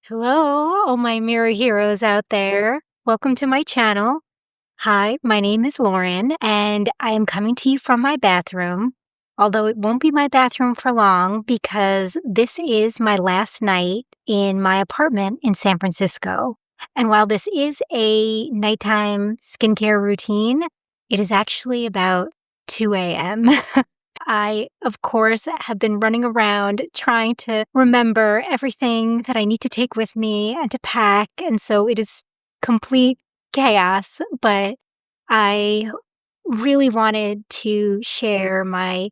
Hello, all my mirror heroes out there. Welcome to my channel. Hi, my name is Lauren, and I am coming to you from my bathroom. Although it won't be my bathroom for long because this is my last night in my apartment in San Francisco. And while this is a nighttime skincare routine, it is actually about 2 a.m. I, of course, have been running around trying to remember everything that I need to take with me and to pack. And so it is complete chaos, but I really wanted to share my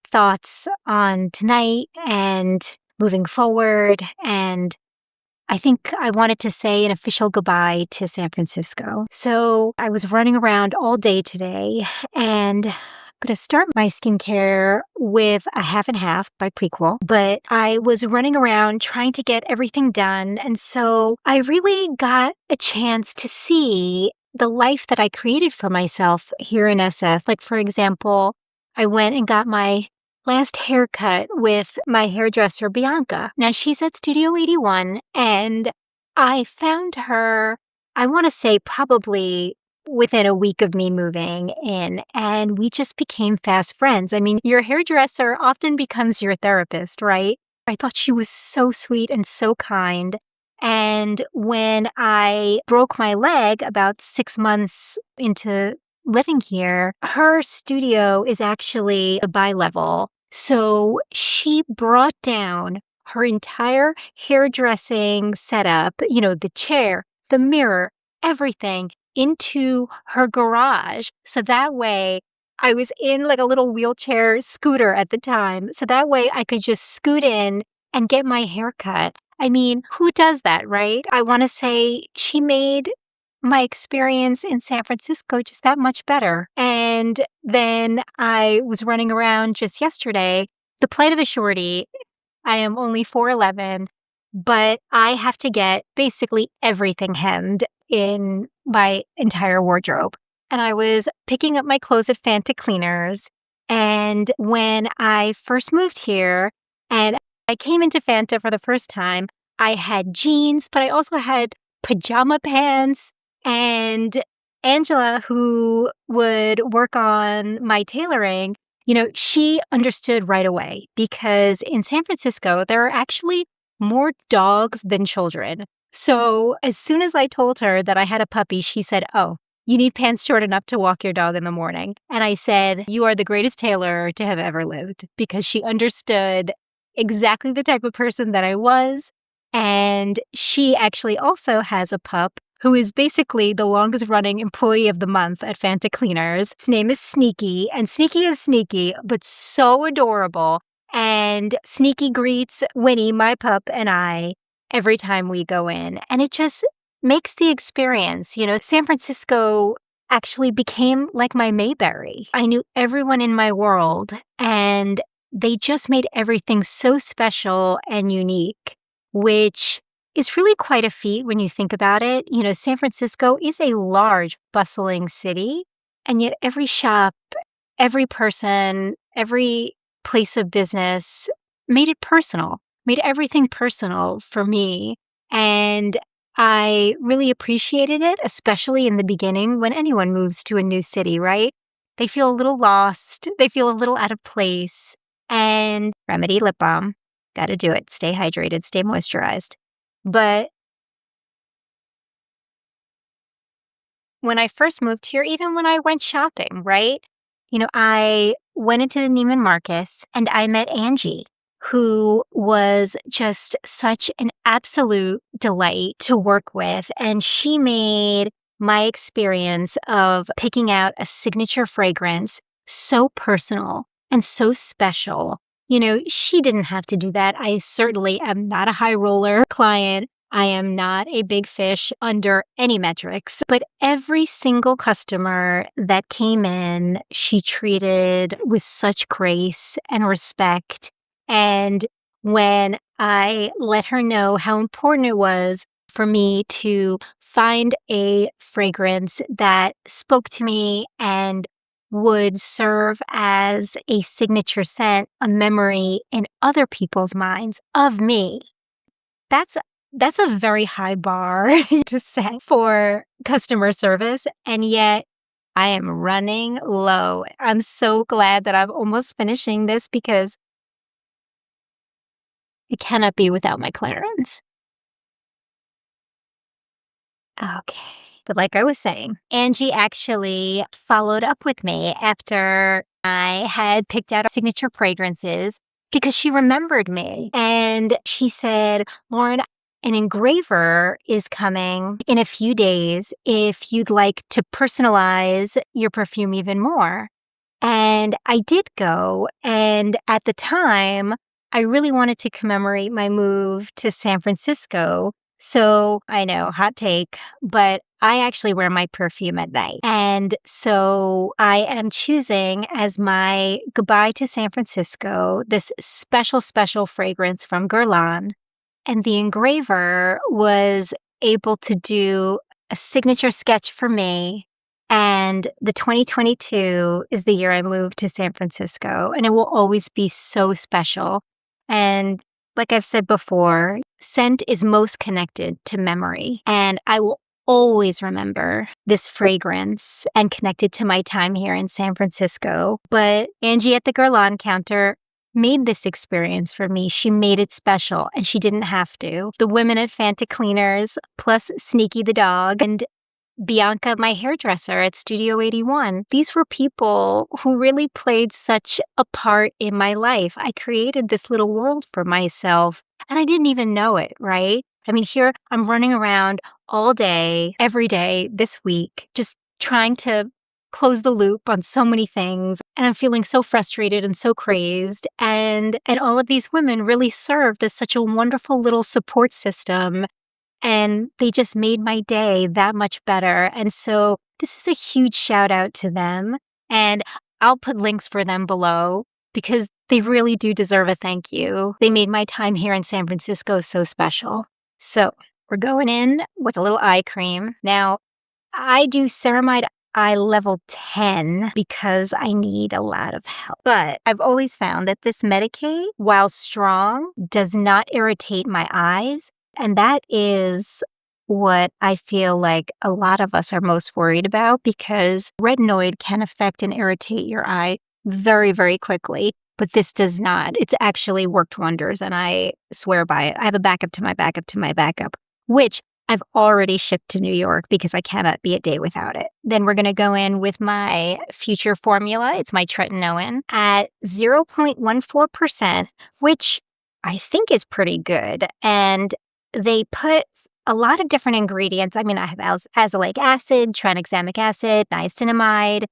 thoughts on tonight and moving forward. And I think I wanted to say an official goodbye to San Francisco. So I was running around all day today, and I'm going to start my skincare with a half and half by Prequel. But I was running around trying to get everything done. And so I really got a chance to see the life that I created for myself here in SF. Like, for example, I went and got my last haircut with my hairdresser, Bianca. Now, she's at Studio 81, and I found her, I want to say probably within a week of me moving in, and we just became fast friends. I mean, your hairdresser often becomes your therapist, right? I thought she was so sweet and so kind. And when I broke my leg about 6 months into living here, her studio is actually a bi-level. So she brought down her entire hairdressing setup, the chair, the mirror, everything into her garage. So that way I was in like a little wheelchair scooter at the time. So that way I could just scoot in and get my hair cut. I mean, who does that, right? I want to say she made my experience in San Francisco just that much better. And then I was running around just yesterday. The plight of a shorty, I am only 4'11", but I have to get basically everything hemmed in my entire wardrobe. And I was picking up my clothes at Fanta Cleaners. And when I first moved here and I came into Fanta for the first time, I had jeans, but I also had pajama pants. And Angela, who would work on my tailoring, she understood right away because in San Francisco, there are actually more dogs than children. So as soon as I told her that I had a puppy, she said, "Oh, you need pants short enough to walk your dog in the morning." And I said, "You are the greatest tailor to have ever lived," because she understood exactly the type of person that I was. And she actually also has a pup who is basically the longest running employee of the month at Fanta Cleaners. His name is Sneaky, and Sneaky is sneaky, but so adorable. And Sneaky greets Winnie, my pup, and I every time we go in. And it just makes the experience, San Francisco actually became like my Mayberry. I knew everyone in my world, and they just made everything so special and unique, which is really quite a feat when you think about it. San Francisco is a large, bustling city, and yet every shop, every person, every place of business made it personal, made everything personal for me. And I really appreciated it, especially in the beginning when anyone moves to a new city, right? They feel a little lost. They feel a little out of place. And Remedy lip balm. Gotta do it. Stay hydrated, stay moisturized. But when I first moved here, even when I went shopping, right? I went into the Neiman Marcus and I met Angie, who was just such an absolute delight to work with. And she made my experience of picking out a signature fragrance so personal and so special. She didn't have to do that. I certainly am not a high roller client. I am not a big fish under any metrics, but every single customer that came in, she treated with such grace and respect. And when I let her know how important it was for me to find a fragrance that spoke to me and would serve as a signature scent, a memory in other people's minds of me, that's that's a very high bar to set for customer service. And yet I am running low. I'm so glad that I'm almost finishing this because it cannot be without my Clarence. Okay. But like I was saying, Angie actually followed up with me after I had picked out signature fragrances because she remembered me. And she said, Lauren, an engraver is coming in a few days if you'd like to personalize your perfume even more. And I did go. And at the time, I really wanted to commemorate my move to San Francisco. So I know, hot take, but I actually wear my perfume at night. And so I am choosing as my goodbye to San Francisco this special fragrance from Guerlain. And the engraver was able to do a signature sketch for me. And the 2022 is the year I moved to San Francisco. And it will always be so special. And like I've said before, scent is most connected to memory. And I will always remember this fragrance and connected to my time here in San Francisco. But Angie at the Guerlain counter made this experience for me. She made it special and she didn't have to. The women at Fanta Cleaners, plus Sneaky the dog, and Bianca, my hairdresser at Studio 81. These were people who really played such a part in my life. I created this little world for myself and I didn't even know it, right? I mean, here I'm running around all day, every day this week, just trying to close the loop on so many things. And I'm feeling so frustrated and so crazed. And all of these women really served as such a wonderful little support system. And they just made my day that much better. And so this is a huge shout out to them. And I'll put links for them below because they really do deserve a thank you. They made my time here in San Francisco so special. So we're going in with a little eye cream. Now, I do ceramide eye level 10 because I need a lot of help. But I've always found that this Medicaid, while strong, does not irritate my eyes. And that is what I feel like a lot of us are most worried about because retinoid can affect and irritate your eye very, very quickly. But this does not. It's actually worked wonders and I swear by it. I have a backup to my backup to my backup, which I've already shipped to New York because I cannot be a day without it. Then we're going to go in with my future formula. It's my tretinoin at 0.14%, which I think is pretty good. And they put a lot of different ingredients. I mean, I have azelaic acid, tranexamic acid, niacinamide,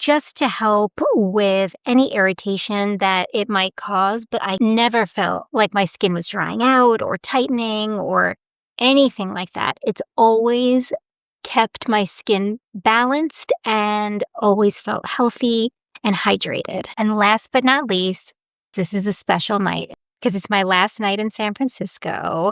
just to help with any irritation that it might cause. But I never felt like my skin was drying out or tightening or anything like that. It's always kept my skin balanced and always felt healthy and hydrated. And last but not least, this is a special night because it's my last night in San Francisco.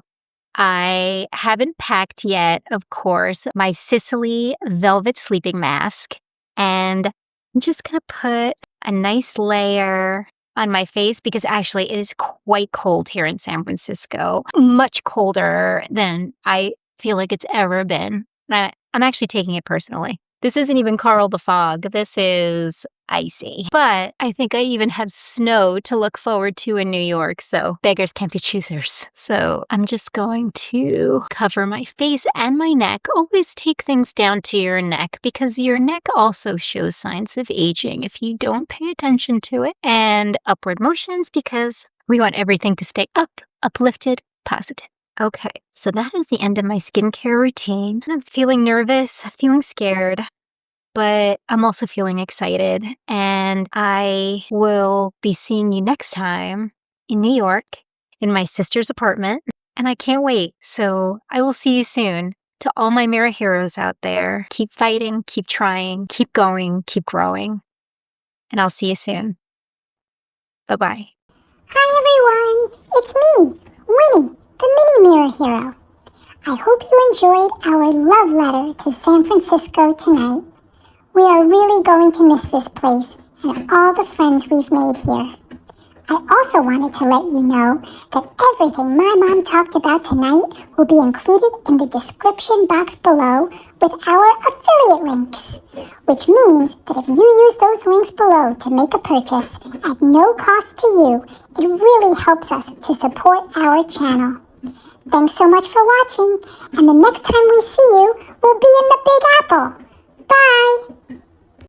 I haven't packed yet, of course, my Sicily velvet sleeping mask. And I'm just going to put a nice layer on my face because actually it is quite cold here in San Francisco, much colder than I feel like it's ever been. And I'm actually taking it personally. This isn't even Carl the Fog. This is icy. But I think I even have snow to look forward to in New York, so beggars can't be choosers. So I'm just going to cover my face and my neck. Always take things down to your neck because your neck also shows signs of aging if you don't pay attention to it. And upward motions because we want everything to stay up, uplifted, positive. Okay, so that is the end of my skincare routine. I'm feeling nervous, feeling scared, but I'm also feeling excited. And I will be seeing you next time in New York in my sister's apartment. And I can't wait. So I will see you soon. To all my mirror heroes out there, keep fighting, keep trying, keep going, keep growing. And I'll see you soon. Bye-bye. Hi everyone, it's me, Winnie, the Mini Mirror Hero. I hope you enjoyed our love letter to San Francisco tonight. We are really going to miss this place and all the friends we've made here. I also wanted to let you know that everything my mom talked about tonight will be included in the description box below with our affiliate links, which means that if you use those links below to make a purchase at no cost to you, it really helps us to support our channel. Thanks so much for watching, and the next time we see you, we'll be in the Big Apple. Bye!